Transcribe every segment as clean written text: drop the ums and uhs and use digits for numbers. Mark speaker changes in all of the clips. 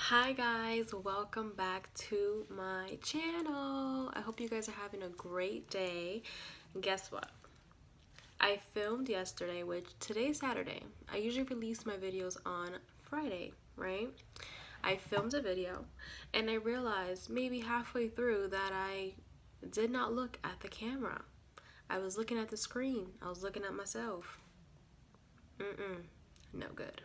Speaker 1: Hi guys, welcome back to my channel. I hope you guys are having a great day. And guess what? I filmed yesterday, which today's Saturday. I usually release my videos on Friday, right? I filmed a video and I realized maybe halfway through that I did not look at the camera. I was looking at the screen. I was looking at myself. No good.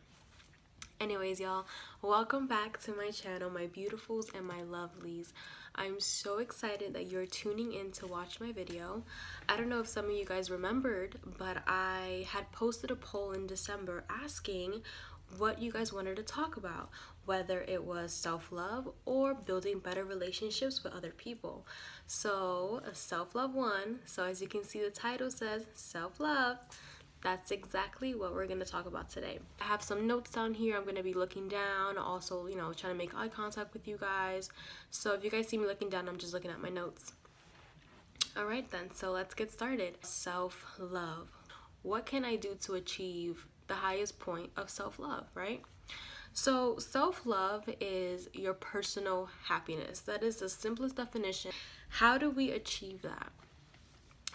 Speaker 1: Anyways, y'all, welcome back to my channel, my beautifuls and my lovelies. I'm so excited that you're tuning in to watch my video. I don't know if some of you guys remembered, but I had posted a poll in December asking what you guys wanted to talk about, whether it was self-love or building better relationships with other people. So self-love won. So as you can see, the title says self-love. That's exactly what we're going to talk about today. I have some notes down here. I'm going to be looking down, also, trying to make eye contact with you guys. So if you guys see me looking down, I'm just looking at my notes. All right then, so let's get started. Self-love. What can I do to achieve the highest point of self-love, right? So self-love is your personal happiness. That is the simplest definition. How do we achieve that?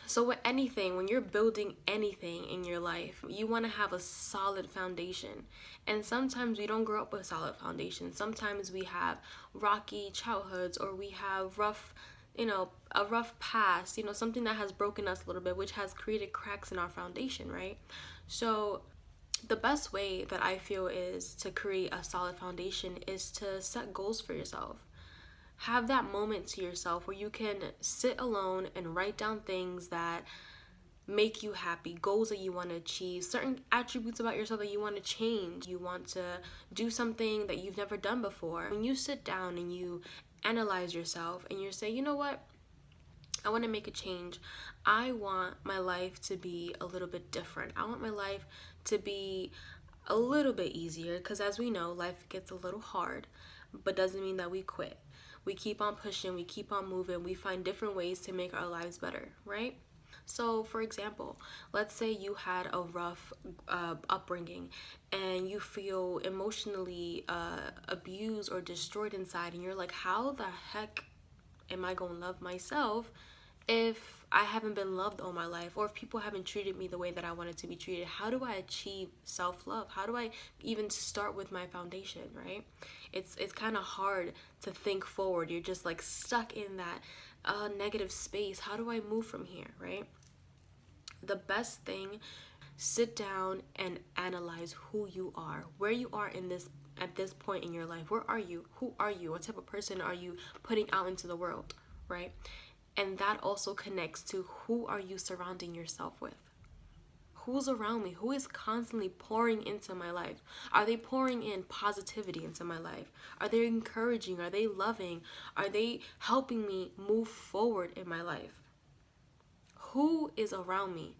Speaker 1: So with anything, when you're building anything in your life, you want to have a solid foundation. And sometimes we don't grow up with a solid foundation. Sometimes we have rocky childhoods, or we have rough, a rough past, something that has broken us a little bit, which has created cracks in our foundation, right? So the best way that I feel is to create a solid foundation is to set goals for yourself. Have that moment to yourself where you can sit alone and write down things that make you happy, goals that you want to achieve, certain attributes about yourself that you want to change. You want to do something that you've never done before. When you sit down and you analyze yourself and you say, you know what? I want to make a change. I want my life to be a little bit different. I want my life to be a little bit easier, because as we know, life gets a little hard, but doesn't mean that we quit. We keep on pushing, we keep on moving, we find different ways to make our lives better, right? So for example, let's say you had a rough upbringing and you feel emotionally abused or destroyed inside, and you're like, how the heck am I gonna love myself if I haven't been loved all my life, or if people haven't treated me the way that I wanted to be treated? How do I achieve self-love? How do I even start with my foundation, right? It's kind of hard to think forward. You're just like stuck in that negative space. How do I move from here, right? The best thing, sit down and analyze who you are, where you are in this at this point in your life. Where are you? Who are you? What type of person are you putting out into the world, right? And that also connects to who are you surrounding yourself with? Who's around me? Who is constantly pouring into my life? Are they pouring in positivity into my life? Are they encouraging? Are they loving? Are they helping me move forward in my life? Who is around me?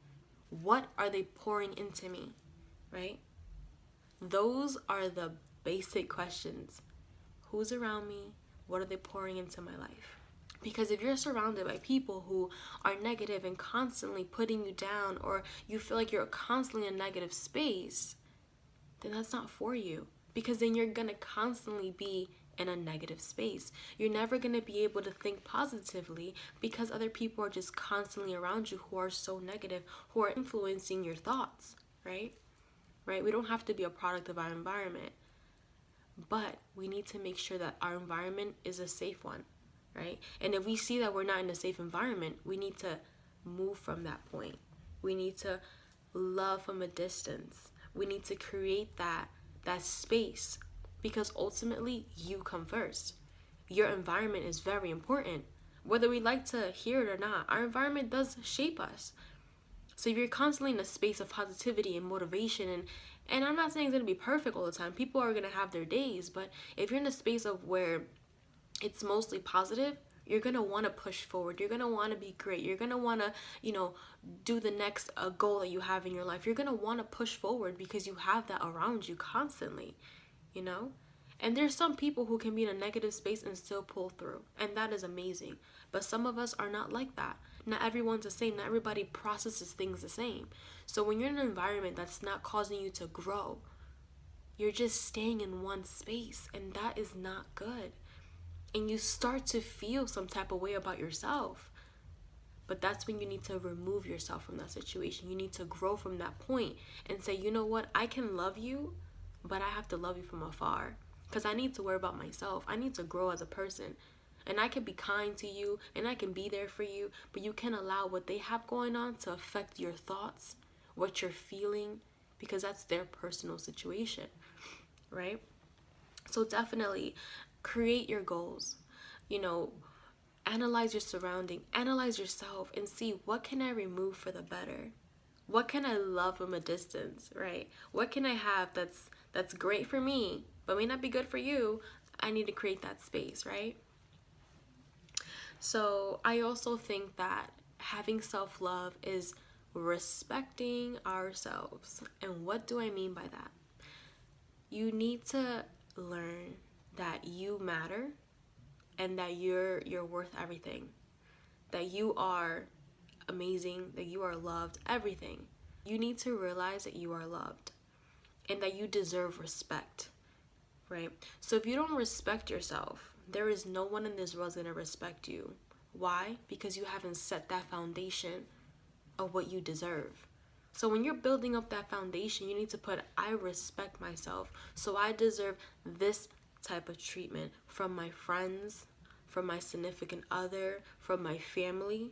Speaker 1: What are they pouring into me, right? Those are the basic questions. Who's around me? What are they pouring into my life? Because if you're surrounded by people who are negative and constantly putting you down, or you feel like you're constantly in a negative space, then that's not for you. Because then you're going to constantly be in a negative space. You're never going to be able to think positively, because other people are just constantly around you who are so negative, who are influencing your thoughts, right? Right? We don't have to be a product of our environment, but we need to make sure that our environment is a safe one. Right? And if we see that we're not in a safe environment, we need to move from that point. We need to love from a distance. We need to create that space, because ultimately you come first. Your environment is very important. Whether we like to hear it or not, our environment does shape us. So if you're constantly in a space of positivity and motivation, and I'm not saying it's going to be perfect all the time. People are going to have their days, but if you're in a space of where it's mostly positive, you're going to want to push forward. You're going to want to be great. You're going to want to, do the next goal that you have in your life. You're going to want to push forward because you have that around you constantly, And there's some people who can be in a negative space and still pull through, and that is amazing. But some of us are not like that. Not everyone's the same. Not everybody processes things the same. So when you're in an environment that's not causing you to grow, you're just staying in one space, and that is not good. And you start to feel some type of way about yourself. But that's when you need to remove yourself from that situation. You need to grow from that point and say, you know what, I can love you, but I have to love you from afar. Because I need to worry about myself. I need to grow as a person. And I can be kind to you and I can be there for you, but you can't allow what they have going on to affect your thoughts, what you're feeling, because that's their personal situation, right? So definitely create your goals. You know, analyze your surrounding, analyze yourself, and see, what can I remove for the better? What can I love from a distance, right? What can I have that's great for me but may not be good for you? I need to create that space, right? So I also think that having self-love is respecting ourselves. And what do I mean by that? You need to learn that you matter and that you're worth everything. That you are amazing, that you are loved, everything. You need to realize that you are loved and that you deserve respect, right? So if you don't respect yourself, there is no one in this world going to respect you. Why? Because you haven't set that foundation of what you deserve. So when you're building up that foundation, you need to put, I respect myself, so I deserve this type of treatment from my friends, from my significant other, from my family.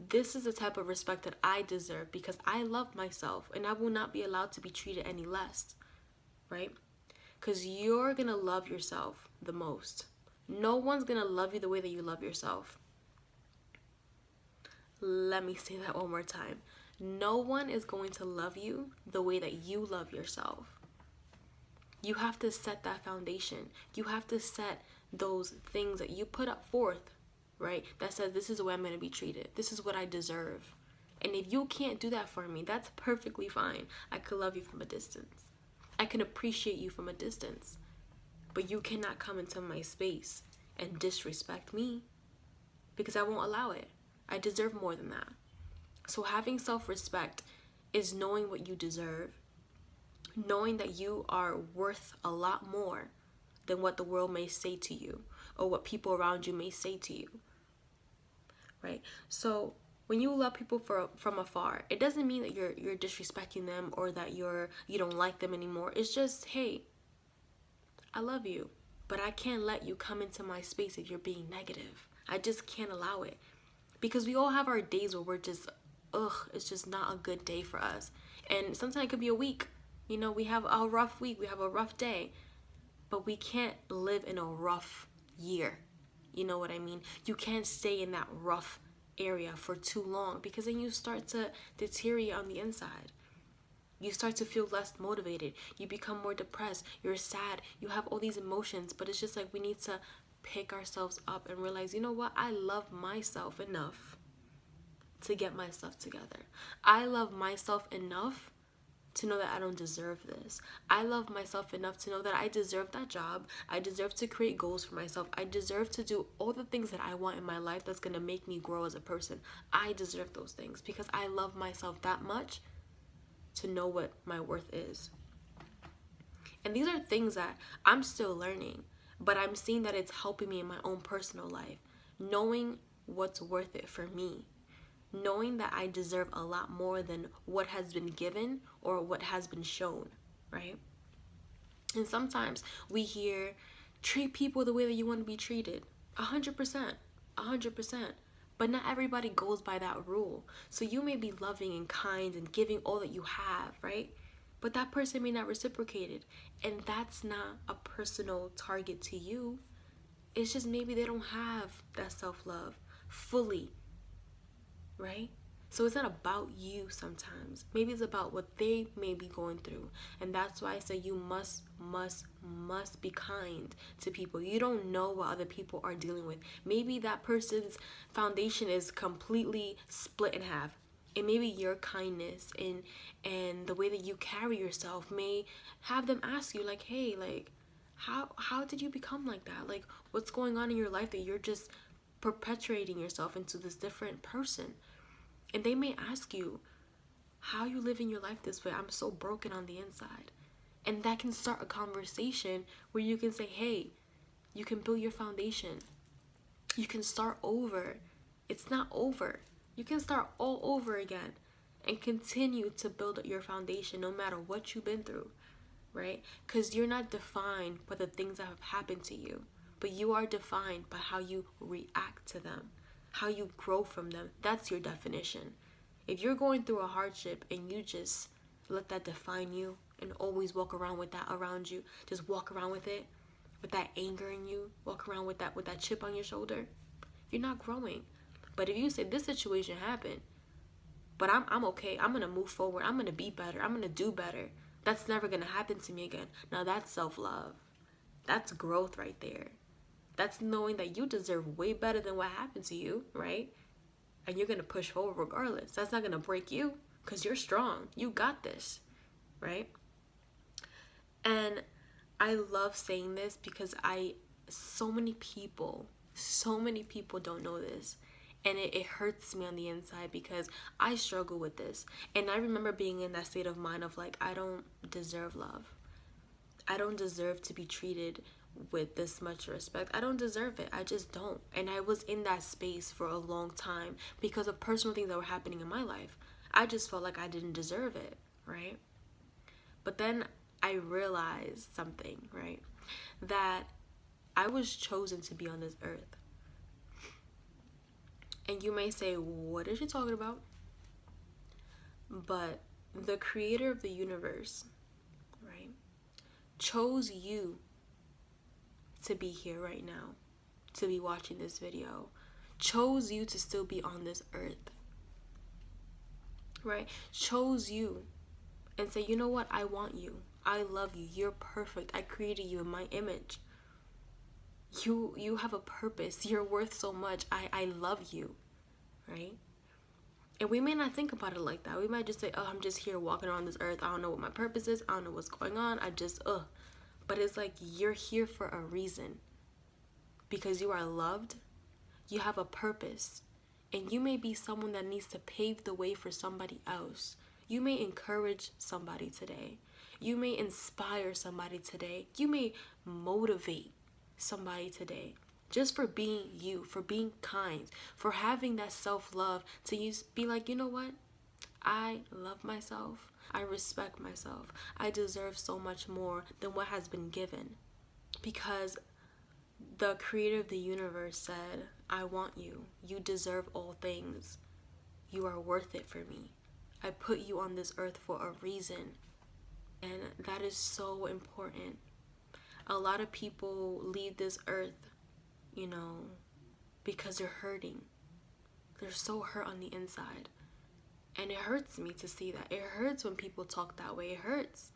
Speaker 1: This is the type of respect that I deserve because I love myself and I will not be allowed to be treated any less, right? Because you're going to love yourself the most. No one's going to love you the way that you love yourself. Let me say that one more time. No one is going to love you the way that you love yourself. You have to set that foundation. You have to set those things that you put up forth, right? That says, this is the way I'm going to be treated. This is what I deserve. And if you can't do that for me, that's perfectly fine. I could love you from a distance. I can appreciate you from a distance. But you cannot come into my space and disrespect me because I won't allow it. I deserve more than that. So having self-respect is knowing what you deserve, knowing that you are worth a lot more than what the world may say to you or what people around you may say to you, right? So when you love people from afar, it doesn't mean that you're disrespecting them or that you don't like them anymore. It's just, hey, I love you, but I can't let you come into my space if you're being negative. I just can't allow it. Because we all have our days where we're just, it's just not a good day for us. And sometimes it could be a week. You know, we have a rough week, we have a rough day. But we can't live in a rough year. You know what I mean? You can't stay in that rough area for too long because then you start to deteriorate on the inside. You start to feel less motivated. You become more depressed. You're sad. You have all these emotions. But it's just like we need to pick ourselves up and realize, you know what? I love myself enough to get myself together. I love myself enough to know that I don't deserve this. I love myself enough to know that I deserve that job. I deserve to create goals for myself. I deserve to do all the things that I want in my life that's going to make me grow as a person. I deserve those things because I love myself that much to know what my worth is. And these are things that I'm still learning, but I'm seeing that it's helping me in my own personal life. Knowing what's worth it for me. Knowing that I deserve a lot more than what has been given or what has been shown, right? And sometimes we hear, treat people the way that you want to be treated. 100%. 100%. But not everybody goes by that rule. So you may be loving and kind and giving all that you have, right? But that person may not reciprocate it. And that's not a personal target to you. It's just maybe they don't have that self-love fully, right? So it's not about you sometimes. Maybe it's about what they may be going through. And that's why I say you must be kind to people. You don't know what other people are dealing with. Maybe that person's foundation is completely split in half. And maybe your kindness and the way that you carry yourself may have them ask you, like, hey, like, how did you become like that? Like, what's going on in your life that you're just perpetuating yourself into this different person? And they may ask you, how are you living your life this way? I'm so broken on the inside. And that can start a conversation where you can say, hey, you can build your foundation. You can start over. It's not over. You can start all over again and continue to build up your foundation no matter what you've been through, right? Because you're not defined by the things that have happened to you, but you are defined by how you react to them, how you grow from them. That's your definition. If you're going through a hardship and you just let that define you and always walk around with that around you, just walk around with it, with that anger in you, walk around with that chip on your shoulder, you're not growing. But if you say this situation happened, but I'm okay, I'm gonna move forward, I'm gonna be better, I'm gonna do better, that's never gonna happen to me again. Now that's self-love. That's growth right there. That's knowing that you deserve way better than what happened to you, right? And you're gonna push forward regardless. That's not gonna break you because you're strong. You got this, right? And I love saying this because so many people don't know this. And it hurts me on the inside because I struggle with this. And I remember being in that state of mind of like, I don't deserve love. I don't deserve to be treated with this much respect. I don't deserve it. I just don't. And I was in that space for a long time because of personal things that were happening in my life. I just felt like I didn't deserve it, right? But then I realized something, right? That I was chosen to be on this earth. And you may say, what is she talking about? But the creator of the universe, right, chose you to be here right now, to be watching this video, chose you to still be on this earth, right? Chose you and say, you know what? I want you. I love you. You're perfect. I created you in my image. You have a purpose. You're worth so much. I love you, right? And we may not think about it like that. We might just say, oh, I'm just here walking around this earth. I don't know what my purpose is. I don't know what's going on. But it's like you're here for a reason. Because you are loved. You have a purpose. And you may be someone that needs to pave the way for somebody else. You may encourage somebody today. You may inspire somebody today. You may motivate somebody today. Just for being you, for being kind, for having that self-love to be like, you know what? I love myself. I respect myself. I deserve so much more than what has been given. Because the creator of the universe said, I want you. You deserve all things. You are worth it for me. I put you on this earth for a reason. And that is so important. A lot of people leave this earth, because they're hurting. They're so hurt on the inside. And it hurts me to see that. It hurts when people talk that way. It hurts.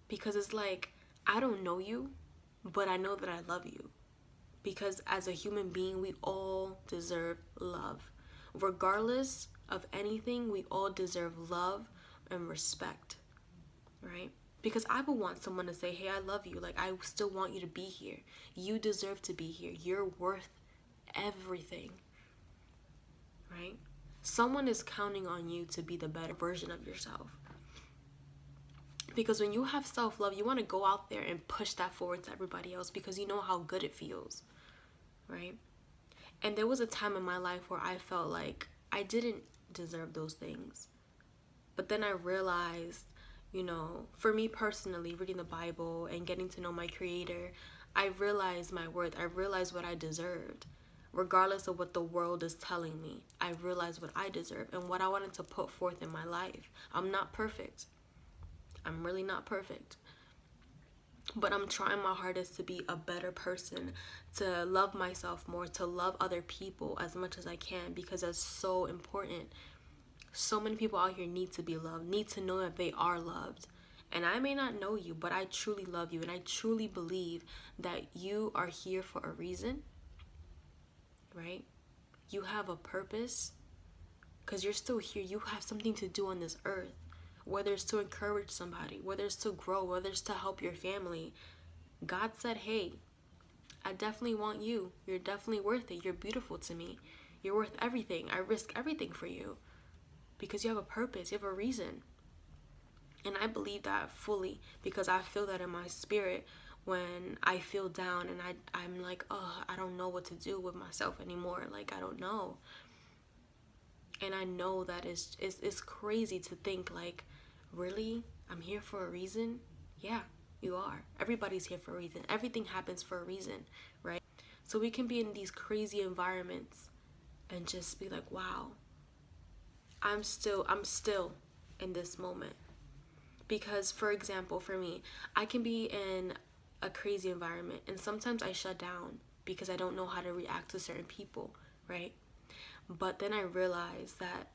Speaker 1: Because it's like, I don't know you, but I know that I love you. Because as a human being, we all deserve love. Regardless of anything, we all deserve love and respect, right? Because I would want someone to say, hey, I love you. Like, I still want you to be here. You deserve to be here. You're worth everything, right? Someone is counting on you to be the better version of yourself. Because when you have self-love, you want to go out there and push that forward to everybody else because you know how good it feels, right? And there was a time in my life where I felt like I didn't deserve those things. But then I realized, for me personally, reading the Bible and getting to know my creator, I realized my worth. I realized what I deserved. Regardless of what the world is telling me, I realized what I deserve and what I wanted to put forth in my life. I'm not perfect. I'm really not perfect. But I'm trying my hardest to be a better person, to love myself more, to love other people as much as I can, because that's so important. So many people out here need to be loved, need to know that they are loved. And I may not know you, but I truly love you. And I truly believe that you are here for a reason, right? You have a purpose because you're still here. You have something to do on this earth. Whether it's to encourage somebody, whether it's to grow, whether it's to help your family. God said, hey, I definitely want you. You're definitely worth it. You're beautiful to me. You're worth everything. I risk everything for you because you have a purpose. You have a reason. And I believe that fully because I feel that in my spirit when I feel down and I'm like, oh, I don't know what to do with myself anymore. Like, I don't know. And I know that it's crazy to think like, really? I'm here for a reason? Yeah, you are. Everybody's here for a reason. Everything happens for a reason, right? So we can be in these crazy environments and just be like, wow, I'm still in this moment. Because, for example, for me, I can be in a crazy environment and sometimes I shut down because I don't know how to react to certain people, right? But then I realize that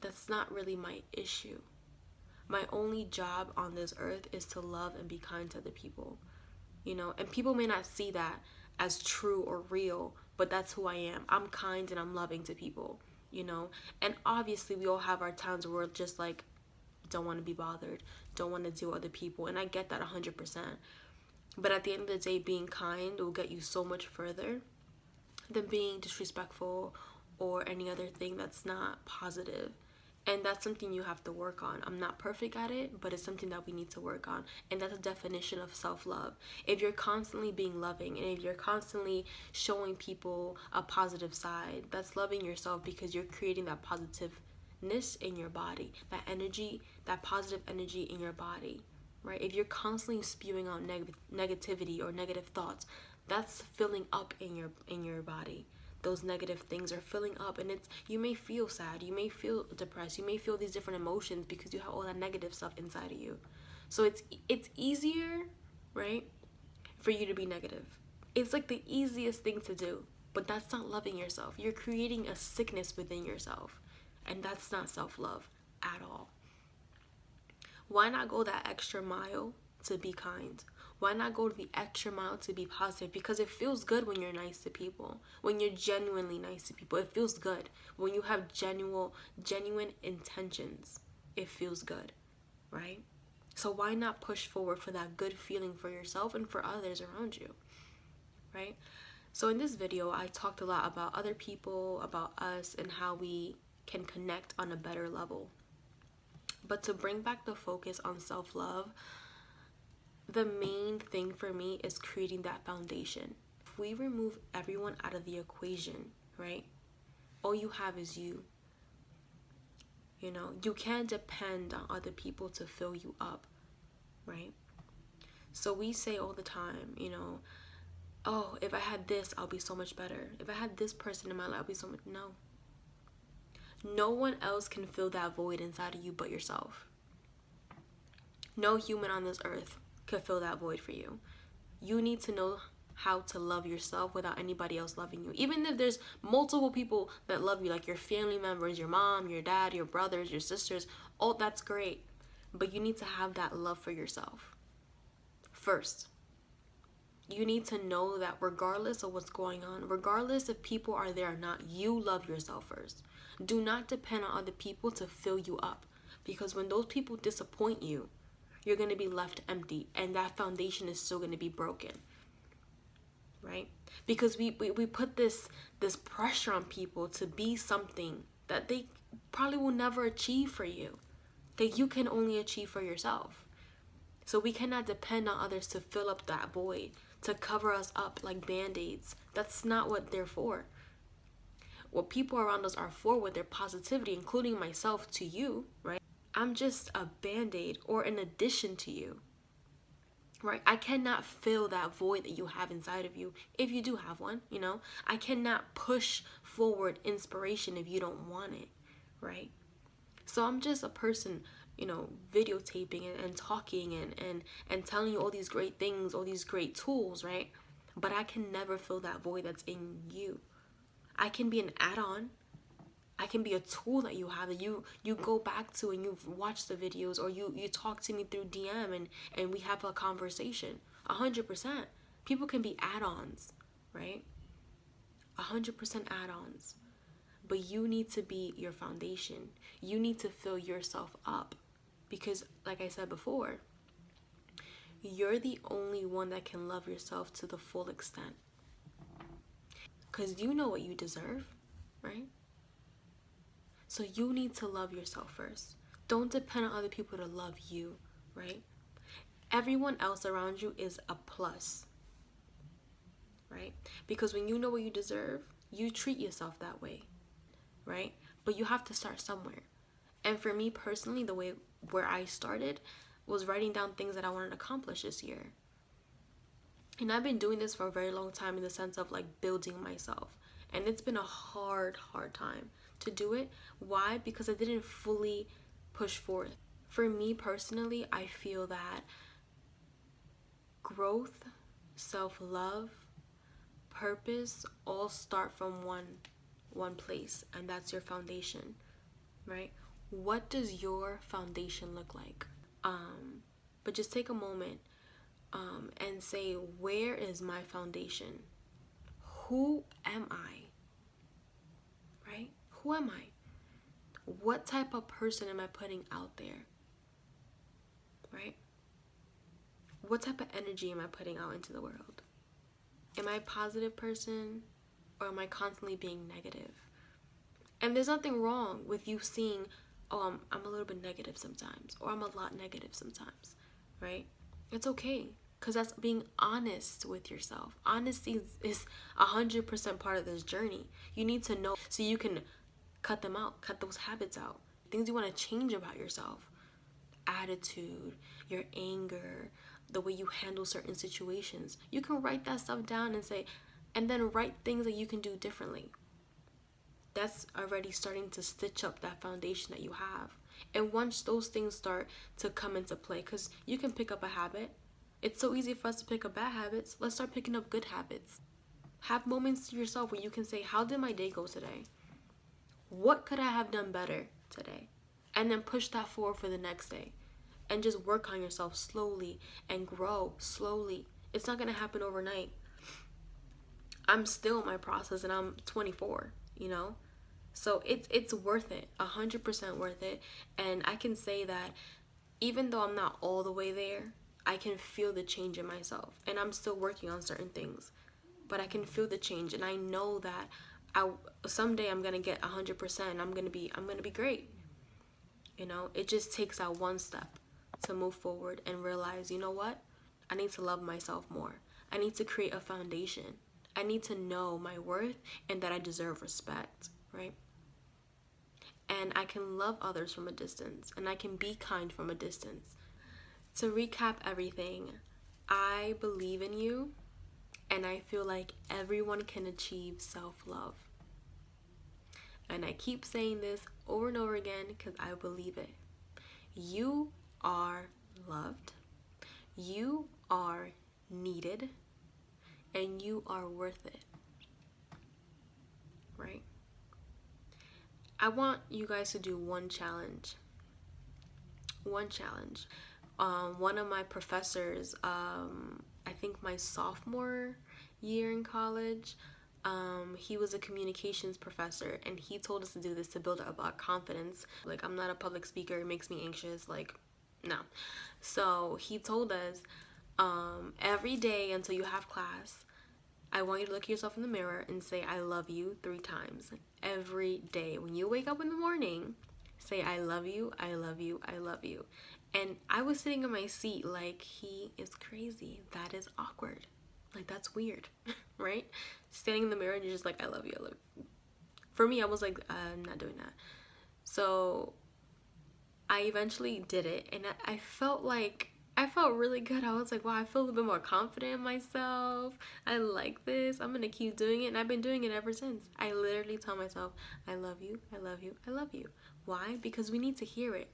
Speaker 1: that's not really my issue. My only job on this earth is to love and be kind to other people, you know? And people may not see that as true or real, but that's who I am. I'm kind and I'm loving to people, you know? And obviously we all have our times where we're just like, don't want to be bothered, don't want to deal with other people, and I get that 100%. But at the end of the day, being kind will get you so much further than being disrespectful or any other thing that's not positive. And that's something you have to work on. I'm not perfect at it, but it's something that we need to work on. And that's a definition of self-love. If you're constantly being loving and if you're constantly showing people a positive side, that's loving yourself because you're creating that positiveness in your body, that energy, that positive energy in your body, right? If you're constantly spewing out negativity or negative thoughts, that's filling up in your body. Those negative things are filling up, and it's, you may feel sad, you may feel depressed, you may feel these different emotions because you have all that negative stuff inside of you. So it's easier, right, for you to be negative. It's like the easiest thing to do, but that's not loving yourself. You're creating a sickness within yourself, and that's not self-love at all. Why not go that extra mile to be kind? Why not go the extra mile to be positive? Because it feels good when you're nice to people. When you're genuinely nice to people, it feels good. When you have genuine intentions, it feels good, right? So why not push forward for that good feeling for yourself and for others around you, right? So in this video, I talked a lot about other people, about us, and how we can connect on a better level. But to bring back the focus on self-love, the main thing for me is creating that foundation. If we remove everyone out of the equation, right, all you have is you. You know, you can't depend on other people to fill you up, right? So we say all the time, you know, oh, if I had this, I'll be so much better. If I had this person in my life, I'll be so much. No. No one else can fill that void inside of you but yourself. No human on this earth could fill that void for you. You need to know how to love yourself without anybody else loving you. Even if there's multiple people that love you, like your family members, your mom, your dad, your brothers, your sisters, all that's great. But you need to have that love for yourself first. You need to know that regardless of what's going on, regardless if people are there or not, you love yourself first. Do not depend on other people to fill you up, because when those people disappoint you, you're going to be left empty, and that foundation is still going to be broken, right? Because we put this pressure on people to be something that they probably will never achieve for you, that you can only achieve for yourself. So we cannot depend on others to fill up that void, to cover us up like band-aids. That's not what they're for. What people around us are for with their positivity, including myself, to you, right? I'm just a band-aid or an addition to you, right? I cannot fill that void that you have inside of you, if you do have one, you know? I cannot push forward inspiration if you don't want it, right? So I'm just a person, you know, videotaping and talking and telling you all these great things, all these great tools, right? But I can never fill that void that's in you. I can be an add-on. I can be a tool that you have, that you go back to and you've watched the videos, or you talk to me through DM and we have a conversation. 100%. People can be add-ons, right? 100% add-ons. But you need to be your foundation. You need to fill yourself up. Because, like I said before, you're the only one that can love yourself to the full extent. Because you know what you deserve, right? So you need to love yourself first. Don't depend on other people to love you. right? Everyone else around you is a plus, right? Because when you know what you deserve, you treat yourself that way, right? But you have to start somewhere. And for me personally, the way where I started was writing down things that I wanted to accomplish this year. And I've been doing this for a very long time in the sense of like building myself. And it's been a hard time to do it. Why? Because I didn't fully push forth. For me personally, I feel that growth, self-love, purpose all start from one place, and that's your foundation, right? What does your foundation look like? But just take a moment and say, where is my foundation? Who am I? Right? Who am I? What type of person am I putting out there? Right? What type of energy am I putting out into the world? Am I a positive person, or am I constantly being negative? And there's nothing wrong with you seeing, oh, I'm a little bit negative sometimes, or I'm a lot negative sometimes, right? It's okay, because that's being honest with yourself. Honesty is 100% part of this journey. You need to know so you can cut them out, cut those habits out, things you want to change about yourself. Attitude, your anger, the way you handle certain situations. You can write that stuff down and say, and then write things that you can do differently. That's already starting to stitch up that foundation that you have. And once those things start to come into play, because you can pick up a habit. It's so easy for us to pick up bad habits. Let's start picking up good habits. Have moments to yourself where you can say, how did my day go today? What could I have done better today? And then push that forward for the next day. And just work on yourself slowly and grow slowly. It's not going to happen overnight. I'm still in my process and I'm 24, you know? So it's worth it, 100% worth it. And I can say that even though I'm not all the way there, I can feel the change in myself. And I'm still working on certain things. But I can feel the change, and I know that someday I'm going to get 100%. I'm going to be great. You know, it just takes that one step to move forward and realize, you know what? I need to love myself more. I need to create a foundation. I need to know my worth and that I deserve respect, right? And I can love others from a distance, and I can be kind from a distance. To recap everything, I believe in you, and I feel like everyone can achieve self-love. And I keep saying this over and over again because I believe it. You are loved, you are needed, and you are worth it, right? I want you guys to do one challenge. One of my professors, I think my sophomore year in college, he was a communications professor, and he told us to do this to build up our confidence. Like, I'm not a public speaker, it makes me anxious, like, no. So he told us, every day until you have class, I want you to look at yourself in the mirror and say, I love you 3 times. Every day. When you wake up in the morning, say, I love you, I love you, I love you. And I was sitting in my seat like, he is crazy. That is awkward. Like, that's weird, right? Standing in the mirror and you're just like, I love you, I love you. For me, I was like, I'm not doing that. So I eventually did it, and I felt really good. I was like, wow, I feel a little bit more confident in myself. I like this. I'm gonna keep doing it, and I've been doing it ever since. I literally tell myself, I love you, I love you, I love you. Why? Because we need to hear it,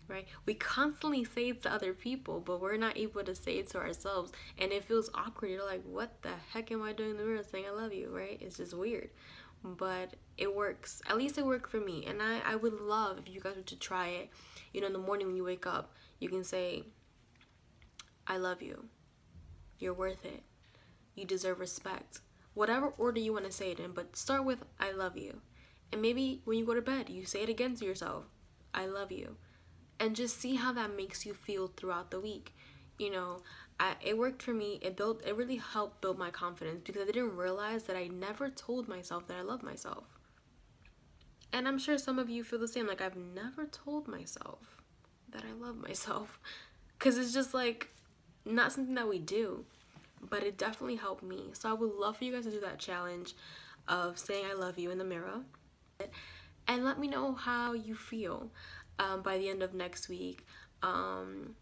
Speaker 1: right? We constantly say it to other people, but we're not able to say it to ourselves, and it feels awkward. You're like, what the heck am I doing in the mirror saying I love you, right? It's just weird. But it works. At least it worked for me, and I would love if you guys were to try it. You know, in the morning when you wake up, you can say, I love you, you're worth it, you deserve respect, whatever order you want to say it in, but start with I love you. And maybe when you go to bed, you say it again to yourself, I love you, and just see how that makes you feel throughout the week. You know, it worked for me. It really helped build my confidence, because I didn't realize that I never told myself that I love myself. And I'm sure some of you feel the same, like, I've never told myself that I love myself. Because it's just like not something that we do, but it definitely helped me. So I would love for you guys to do that challenge of saying I love you in the mirror, and let me know how you feel by the end of next week.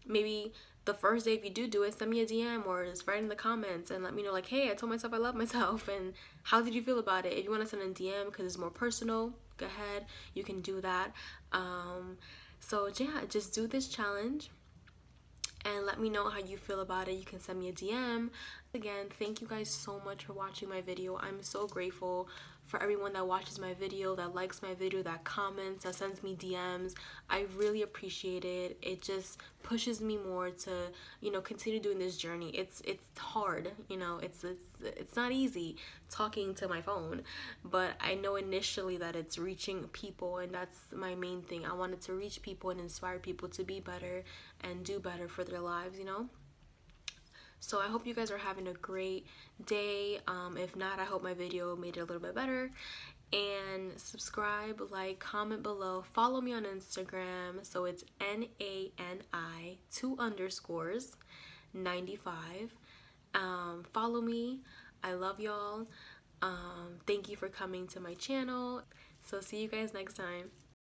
Speaker 1: Maybe the first day, if you do it, send me a DM or just write in the comments and let me know, like, hey, I told myself I love myself, and how did you feel about it? If you want to send a DM because it's more personal, go ahead, you can do that. So yeah, just do this challenge and let me know how you feel about it. You can send me a DM. Again, thank you guys so much for watching my video. I'm so grateful for everyone that watches my video, that likes my video, that comments, that sends me DMs. I really appreciate it. It just pushes me more to, you know, continue doing this journey. It's hard, you know, it's not easy talking to my phone, but I know initially that it's reaching people, and that's my main thing. I wanted to reach people and inspire people to be better and do better for their lives, you know. So I hope you guys are having a great day. If not, I hope my video made it a little bit better. And subscribe, like, comment below. Follow me on Instagram. So it's NANI 2_95. Follow me. I love y'all. Thank you for coming to my channel. So see you guys next time.